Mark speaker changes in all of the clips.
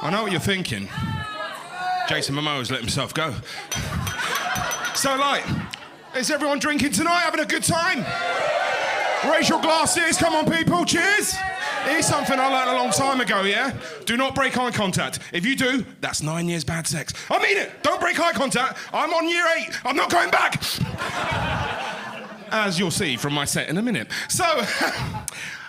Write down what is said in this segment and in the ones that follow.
Speaker 1: I know what you're thinking. Jason Momoa's let himself go. So, like, is everyone drinking tonight, having a good time? Raise your glasses, come on, people, cheers. Here's something I learned a long time ago, yeah? Do not break eye contact. If you do, that's 9 years bad sex. I mean it, don't break eye contact. I'm on year 8, I'm not going back. As you'll see from my set in a minute. So,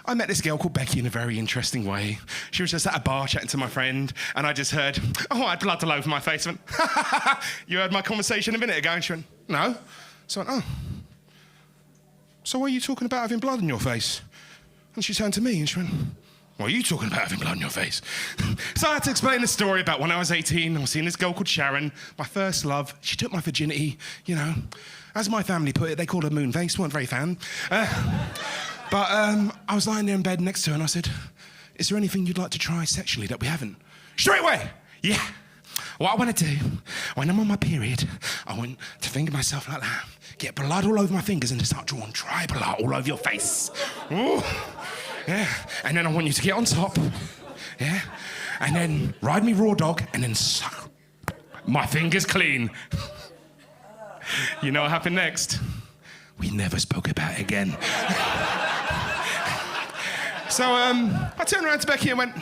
Speaker 1: I met this girl called Becky in a very interesting way. She was just at a bar chatting to my friend, and I just heard, oh, I had blood all over my face. I went, you heard my conversation a minute ago? And she went, no. So I went, oh. So what are you talking about having blood on your face? And she turned to me and she went, what are you talking about having blood on your face? So I had to explain the story about when I was 18, I was seeing this girl called Sharon, my first love. She took my virginity, you know. As my family put it, they called her Moonface, weren't very fan. But I was lying there in bed next to her and I said, is there anything you'd like to try sexually that we haven't? Straight away, yeah. What I want to do, when I'm on my period, I want to finger myself like that, get blood all over my fingers and just start drawing dry blood all over your face. Ooh, yeah. And then I want you to get on top, yeah. And then ride me raw dog and then suck my fingers clean. You know what happened next? We never spoke about it again. So I turned around to Becky and went,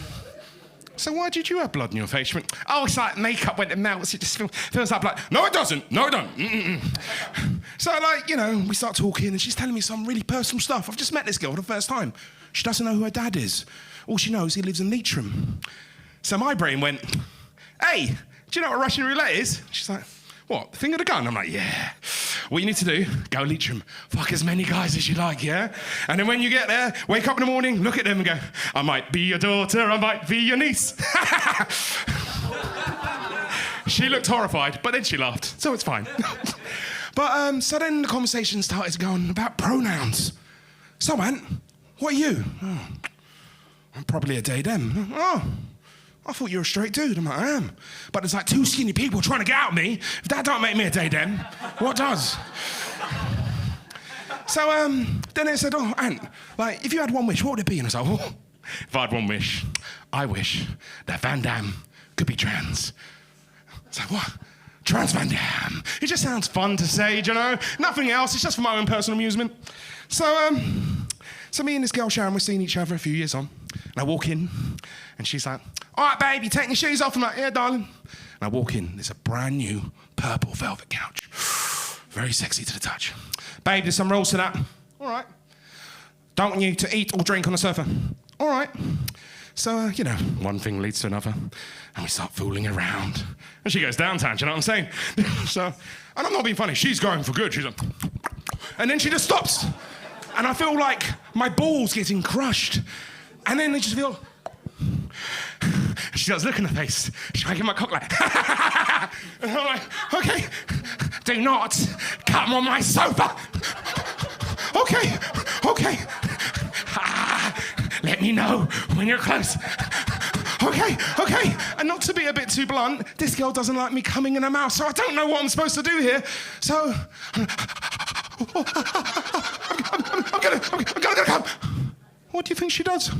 Speaker 1: so why did you have blood on your face? She went, oh, it's like makeup when it melts, it just feels like blood. No, it doesn't. No, it don't. Mm-mm. So, like, you know, we start talking and she's telling me some really personal stuff. I've just met this girl for the first time. She doesn't know who her dad is. All she knows, he lives in Leitrim. So my brain went, hey, do you know what Russian roulette is? She's like, what, the thing of the gun? I'm like, yeah. What you need to do, go Leitrim, fuck as many guys as you like, yeah? And then when you get there, wake up in the morning, look at them and go, I might be your daughter, I might be your niece. She looked horrified, but then she laughed, so it's fine. But so then the conversation started going about pronouns. So, Ant, what are you? Oh, I'm probably a they, them. Oh. I thought you were a straight dude. I'm like, I am. But there's like 2 skinny people trying to get at me. If that don't make me a day then, what does? So then they said, oh, Ant, like, if you had one wish, what would it be? And I was like, oh, if I had one wish, I wish that Van Damme could be trans. It's like, what? Trans Van Damme. It just sounds fun to say, do you know? Nothing else. It's just for my own personal amusement. So me and this girl, Sharon, we're seeing each other a few years on. And I walk in, and she's like, all right, babe, you taking your shoes off? I'm like, yeah, darling. And I walk in, there's a brand new purple velvet couch. Very sexy to the touch. Babe, there's some rules to that. All right. Don't want you to eat or drink on the sofa. All right. So, you know, one thing leads to another, and we start fooling around. And she goes downtown, do you know what I'm saying? So, and I'm not being funny, she's going for good. She's like, and then she just stops. And I feel like my balls getting crushed. And then they just feel... She does look in the face. She's making my cock like... And I'm like, okay, do not come on my sofa. Okay. Let me know when you're close. Okay. And not to be a bit too blunt, this girl doesn't like me coming in her mouth, so I don't know what I'm supposed to do here. So... I'm gonna come. What do you think she does?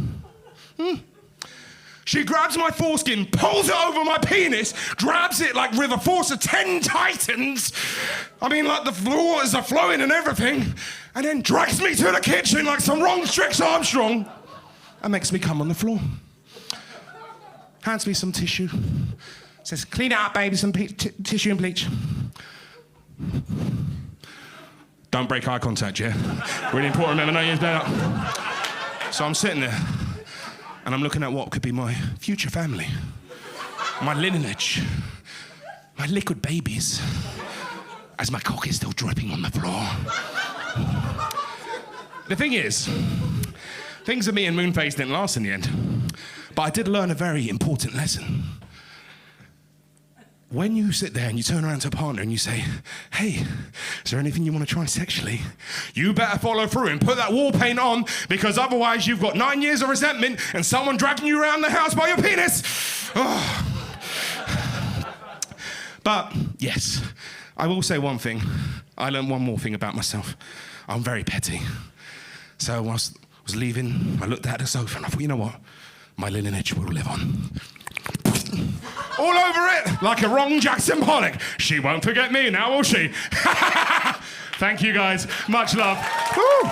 Speaker 1: She grabs my foreskin, pulls it over my penis, grabs it like with a force of 10 titans. I mean, like the waters are flowing and everything, and then drags me to the kitchen like some wrong Strix Armstrong and makes me come on the floor. Hands me some tissue. Says, clean it up, baby, some tissue and bleach. Don't break eye contact, yeah? Really important, remember, 9 years better. So I'm sitting there, and I'm looking at what could be my future family. My lineage. My liquid babies. As my cock is still dripping on the floor. The thing is, things with me and Moonface didn't last in the end. But I did learn a very important lesson. When you sit there and you turn around to a partner and you say, hey, is there anything you want to try sexually? You better follow through and put that wall paint on, because otherwise you've got 9 years of resentment and someone dragging you around the house by your penis. Oh. But, yes, I will say one thing. I learned one more thing about myself. I'm very petty. So I was leaving, I looked at the sofa and I thought, you know what? My lineage will live on. all over it like a wrong Jackson Pollock. She won't forget me now, will she? Thank you, guys. Much love. Woo.